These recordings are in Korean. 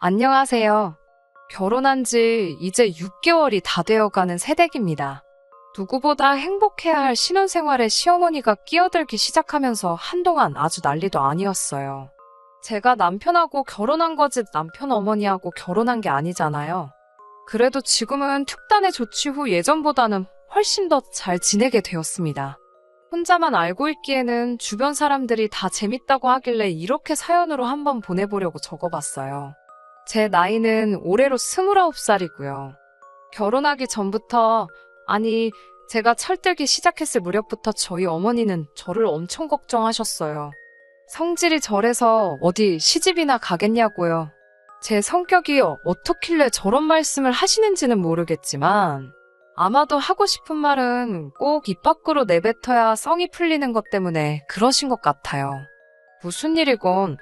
안녕하세요. 결혼한 지 이제 6개월이 다 되어가는 새댁입니다. 누구보다 행복해야 할 신혼생활에 시어머니가 끼어들기 시작하면서 한동안 아주 난리도 아니었어요. 제가 남편하고 결혼한 거지 남편 어머니하고 결혼한 게 아니잖아요. 그래도 지금은 특단의 조치 후 예전보다는 훨씬 더 잘 지내게 되었습니다. 혼자만 알고 있기에는 주변 사람들이 다 재밌다고 하길래 이렇게 사연으로 한번 보내보려고 적어봤어요. 제 나이는 올해로 29살이고요. 결혼하기 전부터, 아니, 제가 철들기 시작했을 무렵부터 저희 어머니는 저를 엄청 걱정하셨어요. 성질이 저래서 어디 시집이나 가겠냐고요. 제 성격이 어떻길래 저런 말씀을 하시는지는 모르겠지만, 아마도 하고 싶은 말은 꼭 입 밖으로 내뱉어야 성이 풀리는 것 때문에 그러신 것 같아요. 무슨 일이건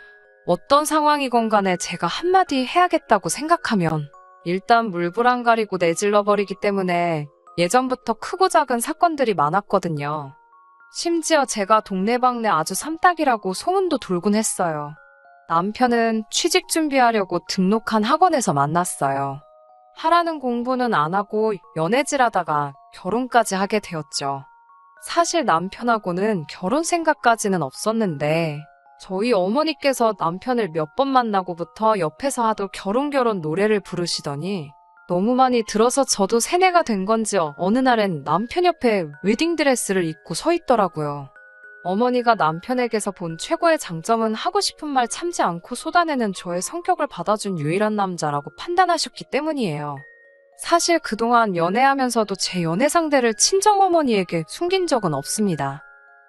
어떤 상황이건 간에 제가 한마디 해야겠다고 생각하면 일단 물불 안 가리고 내질러버리기 때문에 예전부터 크고 작은 사건들이 많았거든요. 심지어 제가 동네방네 아주 삼딱이라고 소문도 돌곤 했어요. 남편은 취직 준비하려고 등록한 학원에서 만났어요. 하라는 공부는 안 하고 연애질하다가 결혼까지 하게 되었죠. 사실 남편하고는 결혼 생각까지는 없었는데 저희 어머니께서 남편을 몇 번 만나고부터 옆에서 하도 결혼 노래를 부르시더니 너무 많이 들어서 저도 세뇌가 된 건지 어느 날엔 남편 옆에 웨딩드레스를 입고 서 있더라고요. 어머니가 남편에게서 본 최고의 장점은 하고 싶은 말 참지 않고 쏟아내는 저의 성격을 받아준 유일한 남자라고 판단하셨기 때문이에요. 사실 그동안 연애하면서도 제 연애 상대를 친정어머니에게 숨긴 적은 없습니다.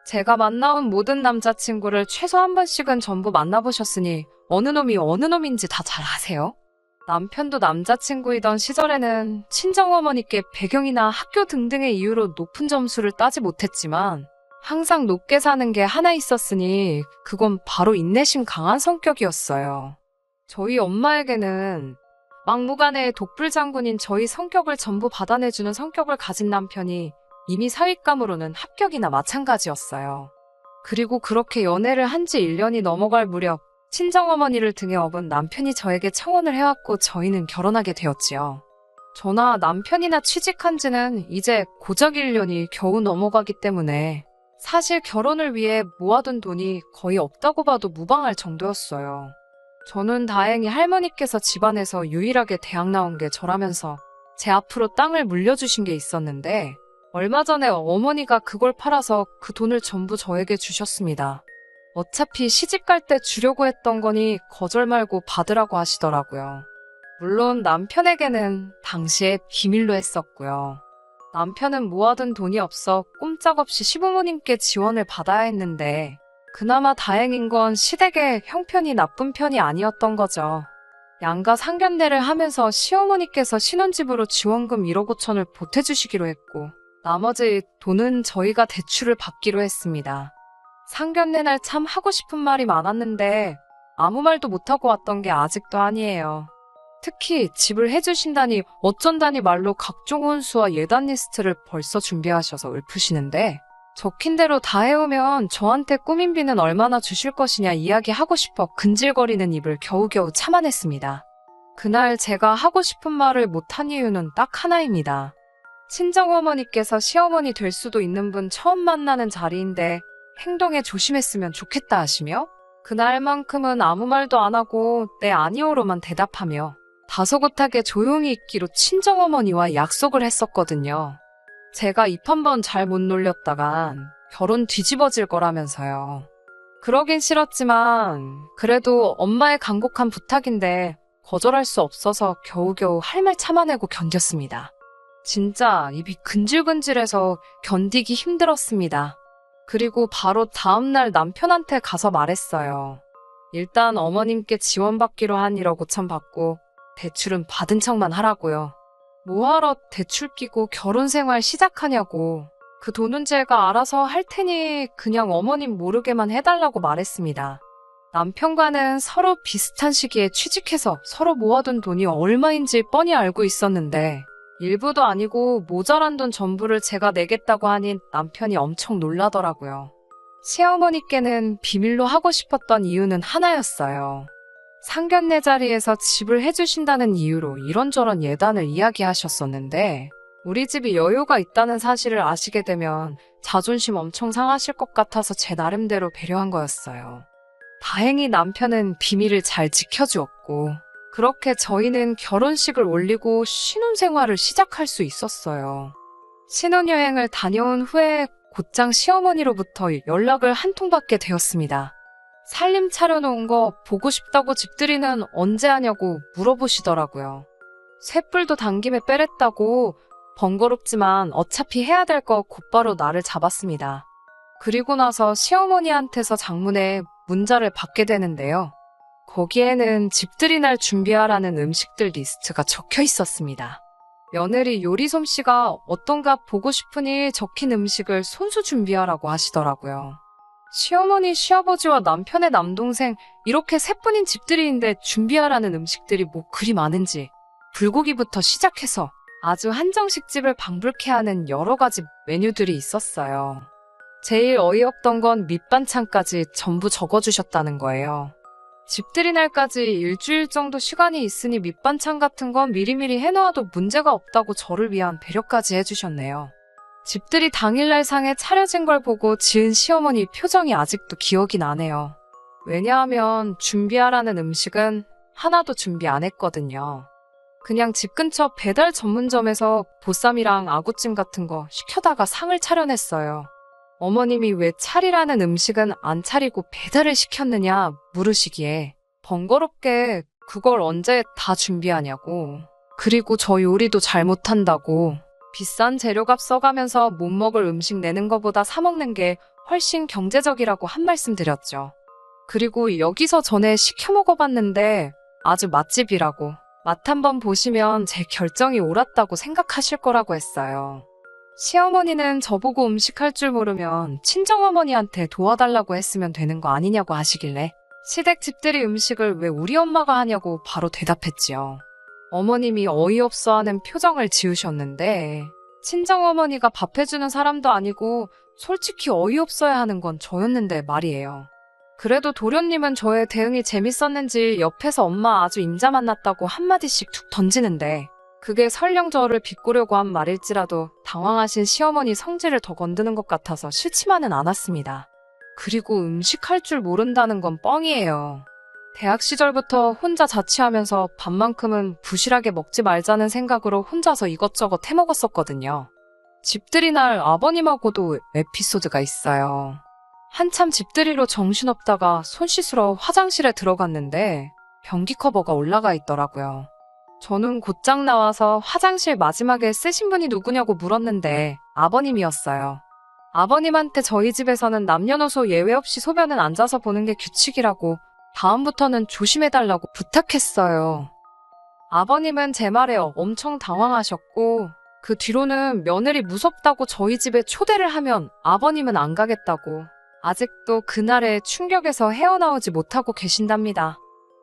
제가 만나온 모든 남자친구를 최소 한 번씩은 전부 만나보셨으니 어느 놈이 어느 놈인지 다 잘 아세요? 남편도 남자친구이던 시절에는 친정어머니께 배경이나 학교 등등의 이유로 높은 점수를 따지 못했지만 항상 높게 사는 게 하나 있었으니 그건 바로 인내심 강한 성격이었어요. 저희 엄마에게는 막무가내의 독불장군인 저희 성격을 전부 받아내주는 성격을 가진 남편이 이미 사윗감으로는 합격이나 마찬가지였어요. 그리고 그렇게 연애를 한 지 1년이 넘어갈 무렵 친정어머니를 등에 업은 남편이 저에게 청혼을 해왔고 저희는 결혼하게 되었지요. 저나 남편이나 취직한 지는 이제 고작 1년이 겨우 넘어가기 때문에 사실 결혼을 위해 모아둔 돈이 거의 없다고 봐도 무방할 정도였어요. 저는 다행히 할머니께서 집안에서 유일하게 대학 나온 게 저라면서 제 앞으로 땅을 물려주신 게 있었는데 얼마 전에 어머니가 그걸 팔아서 그 돈을 전부 저에게 주셨습니다. 어차피 시집 갈 때 주려고 했던 거니 거절 말고 받으라고 하시더라고요. 물론 남편에게는 당시에 비밀로 했었고요. 남편은 모아둔 돈이 없어 꼼짝없이 시부모님께 지원을 받아야 했는데 그나마 다행인 건 시댁의 형편이 나쁜 편이 아니었던 거죠. 양가 상견례를 하면서 시어머니께서 신혼집으로 지원금 1억 5천을 보태주시기로 했고 나머지 돈은 저희가 대출을 받기로 했습니다. 상견례 날 참 하고 싶은 말이 많았는데 아무 말도 못하고 왔던 게 아직도 아니에요. 특히 집을 해주신다니 어쩐다니 말로 각종 혼수와 예단 리스트를 벌써 준비하셔서 읊으시는데 적힌 대로 다 해오면 저한테 꾸민 비는 얼마나 주실 것이냐 이야기하고 싶어 근질거리는 입을 겨우겨우 참아냈습니다. 그날 제가 하고 싶은 말을 못한 이유는 딱 하나입니다. 친정어머니께서 시어머니 될 수도 있는 분 처음 만나는 자리인데 행동에 조심했으면 좋겠다 하시며 그날만큼은 아무 말도 안 하고 네 아니오로만 대답하며 다소곳하게 조용히 있기로 친정어머니와 약속을 했었거든요. 제가 입 한 번 잘 못 놀렸다간 결혼 뒤집어질 거라면서요. 그러긴 싫었지만 그래도 엄마의 간곡한 부탁인데 거절할 수 없어서 겨우겨우 할 말 참아내고 견뎠습니다. 진짜 입이 근질근질해서 견디기 힘들었습니다. 그리고 바로 다음날 남편한테 가서 말했어요. 일단 어머님께 지원받기로 한 1억 5천 받고 대출은 받은 척만 하라고요. 뭐하러 대출 끼고 결혼생활 시작하냐고. 그 돈은 제가 알아서 할 테니 그냥 어머님 모르게만 해달라고 말했습니다. 남편과는 서로 비슷한 시기에 취직해서 서로 모아둔 돈이 얼마인지 뻔히 알고 있었는데 일부도 아니고 모자란 돈 전부를 제가 내겠다고 하니 남편이 엄청 놀라더라고요. 시어머니께는 비밀로 하고 싶었던 이유는 하나였어요. 상견례 자리에서 집을 해주신다는 이유로 이런저런 예단을 이야기하셨었는데 우리 집이 여유가 있다는 사실을 아시게 되면 자존심 엄청 상하실 것 같아서 제 나름대로 배려한 거였어요. 다행히 남편은 비밀을 잘 지켜주었고 그렇게 저희는 결혼식을 올리고 신혼생활을 시작할 수 있었어요. 신혼여행을 다녀온 후에 곧장 시어머니로부터 연락을 한 통 받게 되었습니다. 살림 차려놓은 거 보고 싶다고 집들이는 언제 하냐고 물어보시더라고요. 쇳불도 당김에 빼랬다고 번거롭지만 어차피 해야 될 거 곧바로 날을 잡았습니다. 그리고 나서 시어머니한테서 장문의 문자를 받게 되는데요. 거기에는 집들이 날 준비하라는 음식들 리스트가 적혀 있었습니다. 며느리 요리 솜씨가 어떤가 보고 싶으니 적힌 음식을 손수 준비하라고 하시더라고요. 시어머니, 시아버지와 남편의 남동생 이렇게 세 분인 집들이인데 준비하라는 음식들이 뭐 그리 많은지 불고기부터 시작해서 아주 한정식 집을 방불케 하는 여러 가지 메뉴들이 있었어요. 제일 어이없던 건 밑반찬까지 전부 적어주셨다는 거예요. 집들이 날까지 일주일 정도 시간이 있으니 밑반찬 같은 건 미리미리 해놓아도 문제가 없다고 저를 위한 배려까지 해주셨네요. 집들이 당일날 상에 차려진 걸 보고 지은 시어머니 표정이 아직도 기억이 나네요. 왜냐하면 준비하라는 음식은 하나도 준비 안 했거든요. 그냥 집 근처 배달 전문점에서 보쌈이랑 아구찜 같은 거 시켜다가 상을 차려냈어요. 어머님이 왜 차리라는 음식은 안 차리고 배달을 시켰느냐 물으시기에 번거롭게 그걸 언제 다 준비하냐고. 그리고 저 요리도 잘 못한다고. 비싼 재료값 써가면서 못 먹을 음식 내는 것보다 사 먹는 게 훨씬 경제적이라고 한 말씀 드렸죠. 그리고 여기서 전에 시켜 먹어봤는데 아주 맛집이라고. 맛 한번 보시면 제 결정이 옳았다고 생각하실 거라고 했어요. 시어머니는 저보고 음식할 줄 모르면 친정어머니한테 도와달라고 했으면 되는 거 아니냐고 하시길래 시댁 집들이 음식을 왜 우리 엄마가 하냐고 바로 대답했지요. 어머님이 어이없어하는 표정을 지으셨는데 친정어머니가 밥 해주는 사람도 아니고 솔직히 어이없어야 하는 건 저였는데 말이에요. 그래도 도련님은 저의 대응이 재밌었는지 옆에서 엄마 아주 임자 만났다고 한마디씩 툭 던지는데 그게 설령 저를 비꼬려고 한 말일지라도 당황하신 시어머니 성질을 더 건드는 것 같아서 싫지만은 않았습니다. 그리고 음식할 줄 모른다는 건 뻥이에요. 대학 시절부터 혼자 자취하면서 밥만큼은 부실하게 먹지 말자는 생각으로 혼자서 이것저것 해먹었었거든요. 집들이 날 아버님하고도 에피소드가 있어요. 한참 집들이로 정신없다가 손 씻으러 화장실에 들어갔는데 변기 커버가 올라가 있더라고요. 저는 곧장 나와서 화장실 마지막에 쓰신 분이 누구냐고 물었는데 아버님이었어요. 아버님한테 저희 집에서는 남녀노소 예외 없이 소변은 앉아서 보는 게 규칙이라고 다음부터는 조심해달라고 부탁했어요. 아버님은 제 말에 엄청 당황하셨고 그 뒤로는 며느리 무섭다고 저희 집에 초대를 하면 아버님은 안 가겠다고 아직도 그날의 충격에서 헤어나오지 못하고 계신답니다.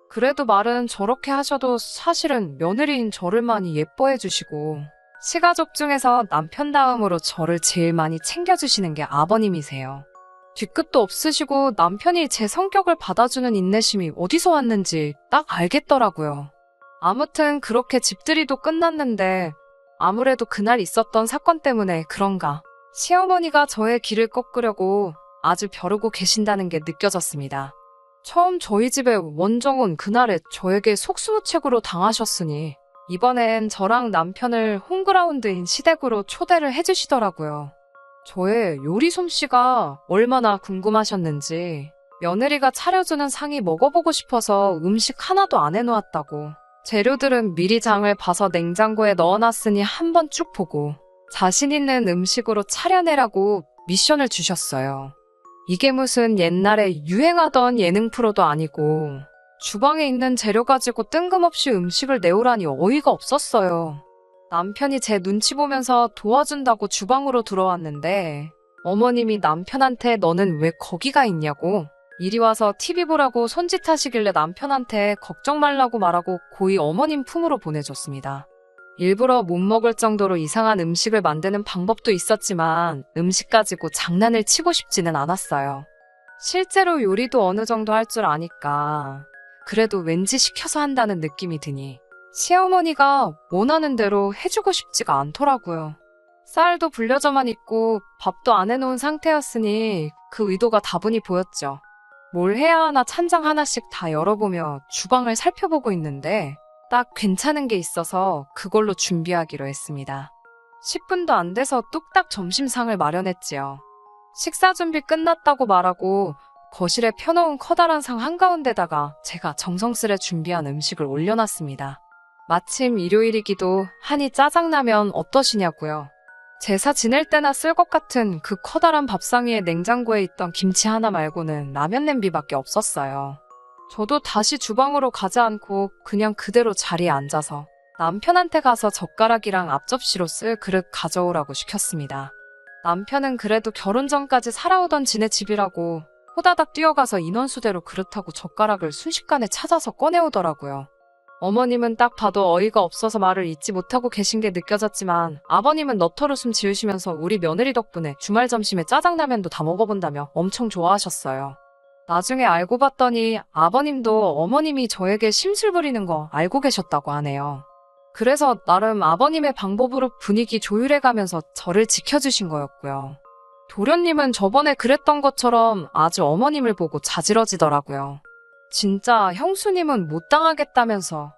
그래도 말은 저렇게 하셔도 사실은 며느리인 저를 많이 예뻐해 주시고 시가족 중에서 남편 다음으로 저를 제일 많이 챙겨주시는 게 아버님이세요. 뒤끝도 없으시고 남편이 제 성격을 받아주는 인내심이 어디서 왔는지 딱 알겠더라고요. 아무튼 그렇게 집들이도 끝났는데 아무래도 그날 있었던 사건 때문에 그런가 시어머니가 저의 길을 꺾으려고 아주 벼르고 계신다는 게 느껴졌습니다. 처음 저희 집에 원정은 그날에 저에게 속수무책으로 당하셨으니 이번엔 저랑 남편을 홈그라운드인 시댁으로 초대를 해주시더라고요. 저의 요리 솜씨가 얼마나 궁금하셨는지 며느리가 차려주는 상이 먹어보고 싶어서 음식 하나도 안 해놓았다고 재료들은 미리 장을 봐서 냉장고에 넣어놨으니 한번 쭉 보고 자신 있는 음식으로 차려내라고 미션을 주셨어요. 이게 무슨 옛날에 유행하던 예능 프로도 아니고 주방에 있는 재료 가지고 뜬금없이 음식을 내오라니 어이가 없었어요. 남편이 제 눈치 보면서 도와준다고 주방으로 들어왔는데 어머님이 남편한테 너는 왜 거기가 있냐고 이리 와서 TV 보라고 손짓하시길래 남편한테 걱정 말라고 말하고 고이 어머님 품으로 보내줬습니다. 일부러 못 먹을 정도로 이상한 음식을 만드는 방법도 있었지만 음식 가지고 장난을 치고 싶지는 않았어요. 실제로 요리도 어느 정도 할 줄 아니까 그래도 왠지 시켜서 한다는 느낌이 드니 시어머니가 원하는 대로 해주고 싶지가 않더라고요. 쌀도 불려져만 있고 밥도 안 해놓은 상태였으니 그 의도가 다분히 보였죠. 뭘 해야 하나 찬장 하나씩 다 열어보며 주방을 살펴보고 있는데 딱 괜찮은 게 있어서 그걸로 준비하기로 했습니다. 10분도 안 돼서 뚝딱 점심상을 마련했지요. 식사 준비 끝났다고 말하고 거실에 펴놓은 커다란 상 한가운데다가 제가 정성스레 준비한 음식을 올려놨습니다. 마침 일요일이기도 하니 짜장라면 어떠시냐고요. 제사 지낼 때나 쓸 것 같은 그 커다란 밥상 위에 냉장고에 있던 김치 하나 말고는 라면 냄비밖에 없었어요. 저도 다시 주방으로 가지 않고 그냥 그대로 자리에 앉아서 남편한테 가서 젓가락이랑 앞접시로 쓸 그릇 가져오라고 시켰습니다. 남편은 그래도 결혼 전까지 살아오던 지네 집이라고 호다닥 뛰어가서 인원수대로 그릇하고 젓가락을 순식간에 찾아서 꺼내오더라고요. 어머님은 딱 봐도 어이가 없어서 말을 잇지 못하고 계신 게 느껴졌지만 아버님은 너털웃음 지으시면서 우리 며느리 덕분에 주말 점심에 짜장라면도 다 먹어본다며 엄청 좋아하셨어요. 나중에 알고 봤더니 아버님도 어머님이 저에게 심술 부리는 거 알고 계셨다고 하네요. 그래서 나름 아버님의 방법으로 분위기 조율해가면서 저를 지켜주신 거였고요. 도련님은 저번에 그랬던 것처럼 아주 어머님을 보고 자지러지더라고요. 진짜 형수님은 못 당하겠다면서.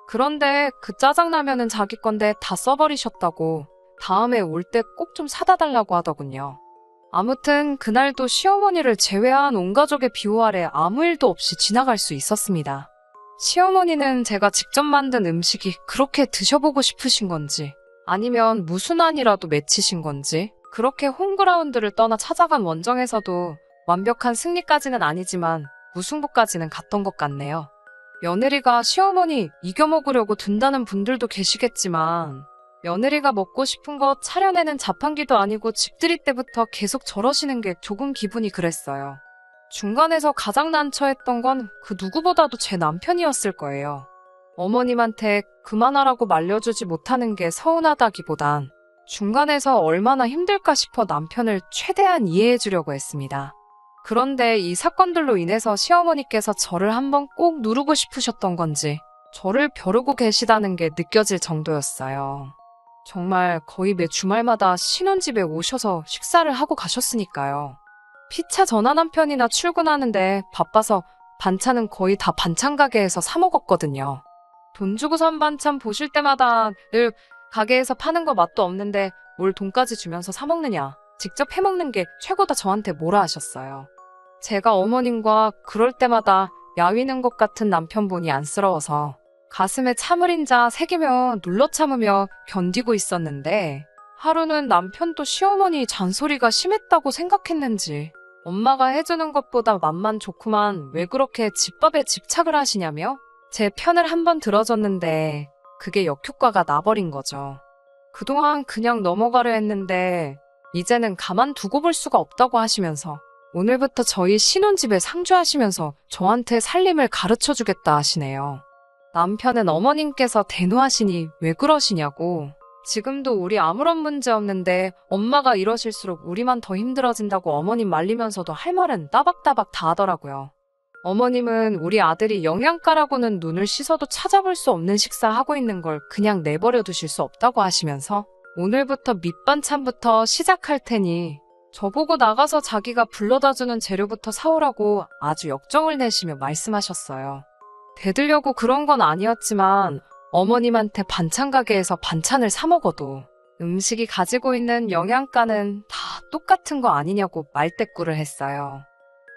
그런데 그 짜장라면은 자기 건데 다 써버리셨다고 다음에 올 때 꼭 좀 사다 달라고 하더군요. 아무튼 그날도 시어머니를 제외한 온 가족의 비호 아래 아무 일도 없이 지나갈 수 있었습니다. 시어머니는 제가 직접 만든 음식이 그렇게 드셔보고 싶으신 건지 아니면 무슨 안이라도 맺히신 건지 그렇게 홈그라운드를 떠나 찾아간 원정에서도 완벽한 승리까지는 아니지만 무승부까지는 갔던 것 같네요. 며느리가 시어머니 이겨먹으려고 둔다는 분들도 계시겠지만 며느리가 먹고 싶은 거 차려내는 자판기도 아니고 집들이 때부터 계속 저러시는 게 조금 기분이 그랬어요. 중간에서 가장 난처했던 건 그 누구보다도 제 남편이었을 거예요. 어머님한테 그만하라고 말려주지 못하는 게 서운하다기보단 중간에서 얼마나 힘들까 싶어 남편을 최대한 이해해주려고 했습니다. 그런데 이 사건들로 인해서 시어머니께서 저를 한번 꼭 누르고 싶으셨던 건지 저를 벼르고 계시다는 게 느껴질 정도였어요. 정말 거의 매 주말마다 신혼집에 오셔서 식사를 하고 가셨으니까요. 피차 전화 남편이나 출근하는데 바빠서 반찬은 거의 다 반찬 가게에서 사 먹었거든요. 돈 주고 산 반찬 보실 때마다 늘 가게에서 파는 거 맛도 없는데 뭘 돈까지 주면서 사 먹느냐. 직접 해먹는 게 최고다 저한테 뭐라 하셨어요. 제가 어머님과 그럴 때마다 야위는 것 같은 남편 보니 안쓰러워서 가슴에 참을인자 새기며 눌러 참으며 견디고 있었는데 하루는 남편도 시어머니 잔소리가 심했다고 생각했는지 엄마가 해주는 것보다 맘만 좋구만 왜 그렇게 집밥에 집착을 하시냐며 제 편을 한번 들어줬는데 그게 역효과가 나버린 거죠. 그동안 그냥 넘어가려 했는데 이제는 가만두고 볼 수가 없다고 하시면서 오늘부터 저희 신혼집에 상주하시면서 저한테 살림을 가르쳐주겠다 하시네요. 남편은 어머님께서 대노하시니 왜 그러시냐고. 지금도 우리 아무런 문제 없는데 엄마가 이러실수록 우리만 더 힘들어진다고 어머님 말리면서도 할 말은 따박따박 다 하더라고요. 어머님은 우리 아들이 영양가라고는 눈을 씻어도 찾아볼 수 없는 식사하고 있는 걸 그냥 내버려 두실 수 없다고 하시면서 오늘부터 밑반찬부터 시작할 테니 저보고 나가서 자기가 불러다주는 재료부터 사오라고 아주 역정을 내시며 말씀하셨어요. 대들려고 그런 건 아니었지만 어머님한테 반찬 가게에서 반찬을 사 먹어도 음식이 가지고 있는 영양가는 다 똑같은 거 아니냐고 말대꾸를 했어요.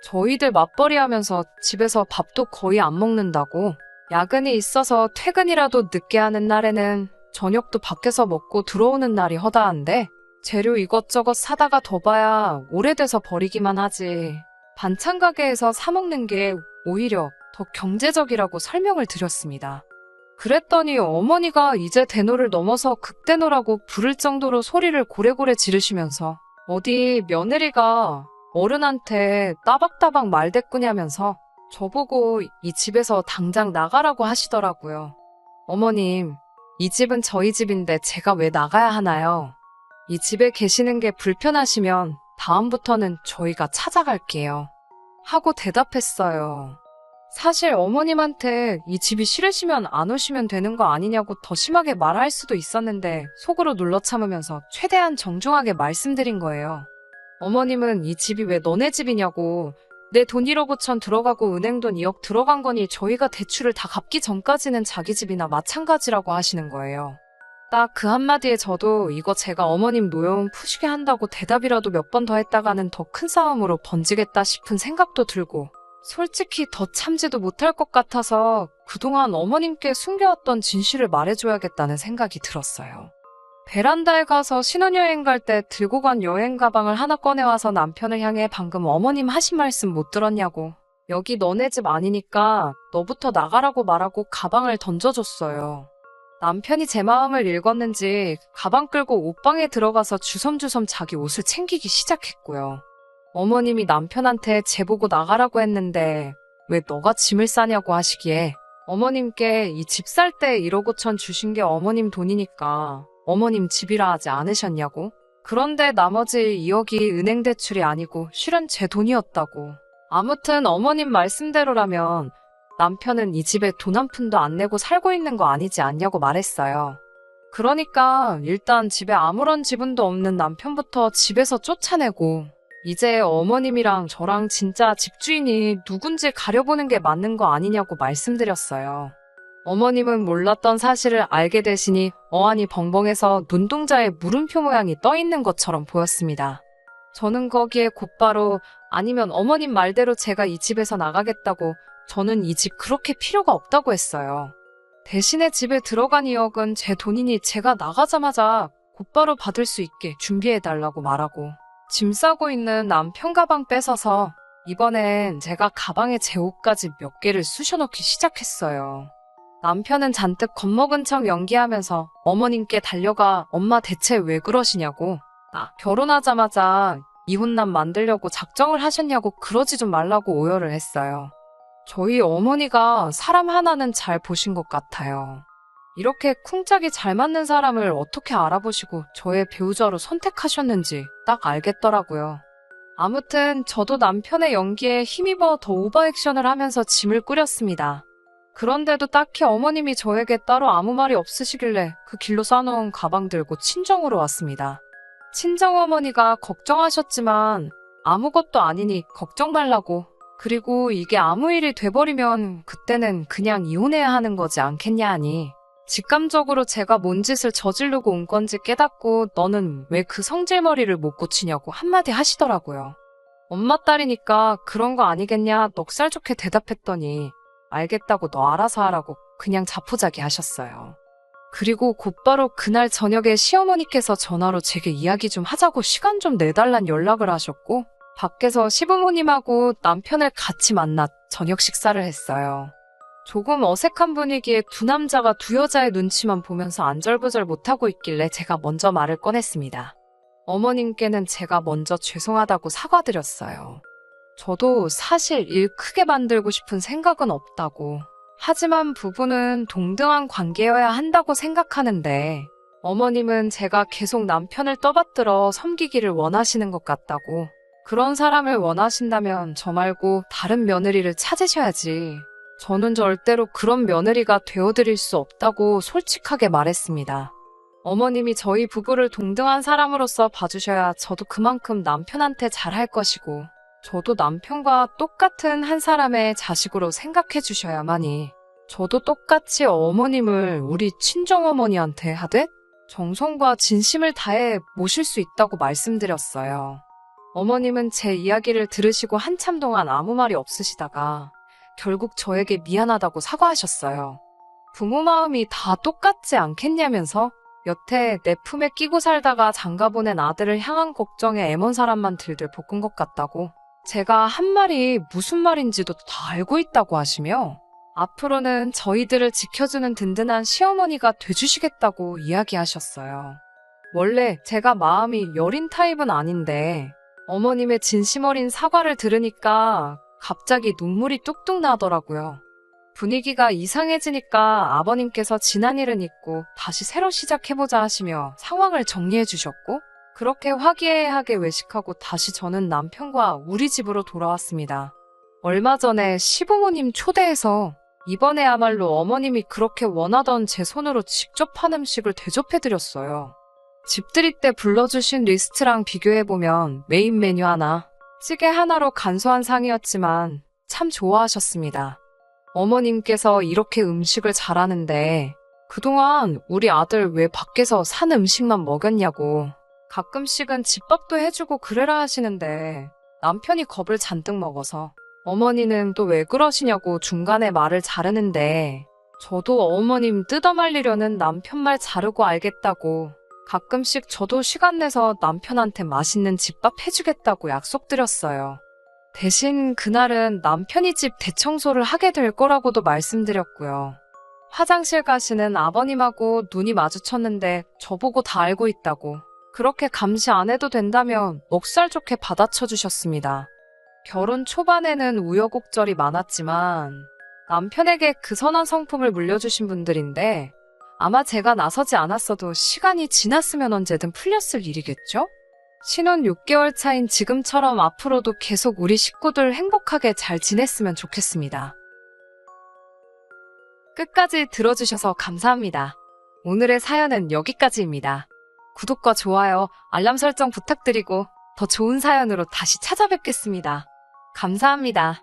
저희들 맞벌이 하면서 집에서 밥도 거의 안 먹는다고 야근이 있어서 퇴근이라도 늦게 하는 날에는 저녁도 밖에서 먹고 들어오는 날이 허다한데 재료 이것저것 사다가 더 봐야 오래돼서 버리기만 하지. 반찬 가게에서 사 먹는 게 오히려 더 경제적이라고 설명을 드렸습니다. 그랬더니 어머니가 이제 대노를 넘어서 극대노라고 부를 정도로 소리를 고래고래 지르시면서 어디 며느리가 어른한테 따박따박 말대꾸냐면서 저보고 이 집에서 당장 나가라고 하시더라고요. 어머님, 이 집은 저희 집인데 제가 왜 나가야 하나요? 이 집에 계시는 게 불편하시면 다음부터는 저희가 찾아갈게요. 하고 대답했어요. 사실 어머님한테 이 집이 싫으시면 안 오시면 되는 거 아니냐고 더 심하게 말할 수도 있었는데 속으로 눌러 참으면서 최대한 정중하게 말씀드린 거예요. 어머님은 이 집이 왜 너네 집이냐고, 내 돈 1억 5천 들어가고 은행 돈 2억 들어간 거니 저희가 대출을 다 갚기 전까지는 자기 집이나 마찬가지라고 하시는 거예요. 딱 그 한마디에 저도 이거 제가 어머님 노여움 푸시게 한다고 대답이라도 몇 번 더 했다가는 더 큰 싸움으로 번지겠다 싶은 생각도 들고, 솔직히 더 참지도 못할 것 같아서 그동안 어머님께 숨겨왔던 진실을 말해줘야겠다는 생각이 들었어요. 베란다에 가서 신혼여행 갈 때 들고 간 여행 가방을 하나 꺼내와서 남편을 향해 방금 어머님 하신 말씀 못 들었냐고, 여기 너네 집 아니니까 너부터 나가라고 말하고 가방을 던져줬어요. 남편이 제 마음을 읽었는지 가방 끌고 옷방에 들어가서 주섬주섬 자기 옷을 챙기기 시작했고요. 어머님이 남편한테 쟤 보고 나가라고 했는데 왜 너가 짐을 싸냐고 하시기에, 어머님께 이 집 살 때 1억 5천 주신 게 어머님 돈이니까 어머님 집이라 하지 않으셨냐고? 그런데 나머지 2억이 은행 대출이 아니고 실은 제 돈이었다고. 아무튼 어머님 말씀대로라면 남편은 이 집에 돈 한 푼도 안 내고 살고 있는 거 아니지 않냐고 말했어요. 그러니까 일단 집에 아무런 지분도 없는 남편부터 집에서 쫓아내고, 이제 어머님이랑 저랑 진짜 집주인이 누군지 가려보는 게 맞는 거 아니냐고 말씀드렸어요. 어머님은 몰랐던 사실을 알게 되시니 어안이 벙벙해서 눈동자에 물음표 모양이 떠 있는 것처럼 보였습니다. 저는 거기에 곧바로 아니면 어머님 말대로 제가 이 집에서 나가겠다고, 저는 이 집 그렇게 필요가 없다고 했어요. 대신에 집에 들어간 2억은 제 돈이니 제가 나가자마자 곧바로 받을 수 있게 준비해달라고 말하고, 짐 싸고 있는 남편 가방 뺏어서 이번엔 제가 가방에 제 옷까지 몇 개를 쑤셔넣기 시작했어요. 남편은 잔뜩 겁먹은 척 연기하면서 어머님께 달려가 엄마 대체 왜 그러시냐고, 결혼하자마자 이혼남 만들려고 작정을 하셨냐고 그러지 좀 말라고 오열을 했어요. 저희 어머니가 사람 하나는 잘 보신 것 같아요. 이렇게 쿵짝이 잘 맞는 사람을 어떻게 알아보시고 저의 배우자로 선택하셨는지 딱 알겠더라고요. 아무튼 저도 남편의 연기에 힘입어 더 오버액션을 하면서 짐을 꾸렸습니다. 그런데도 딱히 어머님이 저에게 따로 아무 말이 없으시길래 그 길로 싸놓은 가방 들고 친정으로 왔습니다. 친정어머니가 걱정하셨지만 아무것도 아니니 걱정 말라고, 그리고 이게 아무 일이 돼버리면 그때는 그냥 이혼해야 하는 거지 않겠냐 하니, 직감적으로 제가 뭔 짓을 저지르고 온 건지 깨닫고 너는 왜 그 성질머리를 못 고치냐고 한마디 하시더라고요. 엄마 딸이니까 그런 거 아니겠냐 넉살 좋게 대답했더니 알겠다고 너 알아서 하라고 그냥 자포자기 하셨어요. 그리고 곧바로 그날 저녁에 시어머니께서 전화로 제게 이야기 좀 하자고 시간 좀 내달란 연락을 하셨고, 밖에서 시부모님하고 남편을 같이 만나 저녁 식사를 했어요. 조금 어색한 분위기에 두 남자가 두 여자의 눈치만 보면서 안절부절 못하고 있길래 제가 먼저 말을 꺼냈습니다. 어머님께는 제가 먼저 죄송하다고 사과드렸어요. 저도 사실 일 크게 만들고 싶은 생각은 없다고. 하지만 부부는 동등한 관계여야 한다고 생각하는데, 어머님은 제가 계속 남편을 떠받들어 섬기기를 원하시는 것 같다고. 그런 사람을 원하신다면 저 말고 다른 며느리를 찾으셔야지. 저는 절대로 그런 며느리가 되어드릴 수 없다고 솔직하게 말했습니다. 어머님이 저희 부부를 동등한 사람으로서 봐주셔야 저도 그만큼 남편한테 잘할 것이고, 저도 남편과 똑같은 한 사람의 자식으로 생각해 주셔야만이 저도 똑같이 어머님을 우리 친정어머니한테 하듯 정성과 진심을 다해 모실 수 있다고 말씀드렸어요. 어머님은 제 이야기를 들으시고 한참 동안 아무 말이 없으시다가 결국 저에게 미안하다고 사과하셨어요. 부모 마음이 다 똑같지 않겠냐면서 여태 내 품에 끼고 살다가 장가보낸 아들을 향한 걱정에 애먼 사람만 들들 볶은 것 같다고, 제가 한 말이 무슨 말인지도 다 알고 있다고 하시며 앞으로는 저희들을 지켜주는 든든한 시어머니가 돼주시겠다고 이야기하셨어요. 원래 제가 마음이 여린 타입은 아닌데 어머님의 진심 어린 사과를 들으니까 갑자기 눈물이 뚝뚝 나더라고요. 분위기가 이상해지니까 아버님께서 지난 일은 잊고 다시 새로 시작해보자 하시며 상황을 정리해 주셨고, 그렇게 화기애애하게 외식하고 다시 저는 남편과 우리 집으로 돌아왔습니다. 얼마 전에 시부모님 초대해서 이번에야말로 어머님이 그렇게 원하던 제 손으로 직접 한 음식을 대접해드렸어요. 집들이 때 불러주신 리스트랑 비교해보면 메인 메뉴 하나, 찌개 하나로 간소한 상이었지만 참 좋아하셨습니다. 어머님께서 이렇게 음식을 잘하는데 그동안 우리 아들 왜 밖에서 산 음식만 먹였냐고 가끔씩은 집밥도 해주고 그래라 하시는데 남편이 겁을 잔뜩 먹어서 어머니는 또 왜 그러시냐고 중간에 말을 자르는데 저도 어머님 뜯어말리려는 남편 말 자르고 알겠다고 가끔씩 저도 시간 내서 남편한테 맛있는 집밥 해주겠다고 약속드렸어요. 대신 그날은 남편이 집 대청소를 하게 될 거라고도 말씀드렸고요. 화장실 가시는 아버님하고 눈이 마주쳤는데 저보고 다 알고 있다고 그렇게 감시 안 해도 된다면 넉살 좋게 받아쳐 주셨습니다. 결혼 초반에는 우여곡절이 많았지만 남편에게 그 선한 성품을 물려주신 분들인데 아마 제가 나서지 않았어도 시간이 지났으면 언제든 풀렸을 일이겠죠? 신혼 6개월 차인 지금처럼 앞으로도 계속 우리 식구들 행복하게 잘 지냈으면 좋겠습니다. 끝까지 들어주셔서 감사합니다. 오늘의 사연은 여기까지입니다. 구독과 좋아요, 알람 설정 부탁드리고 더 좋은 사연으로 다시 찾아뵙겠습니다. 감사합니다.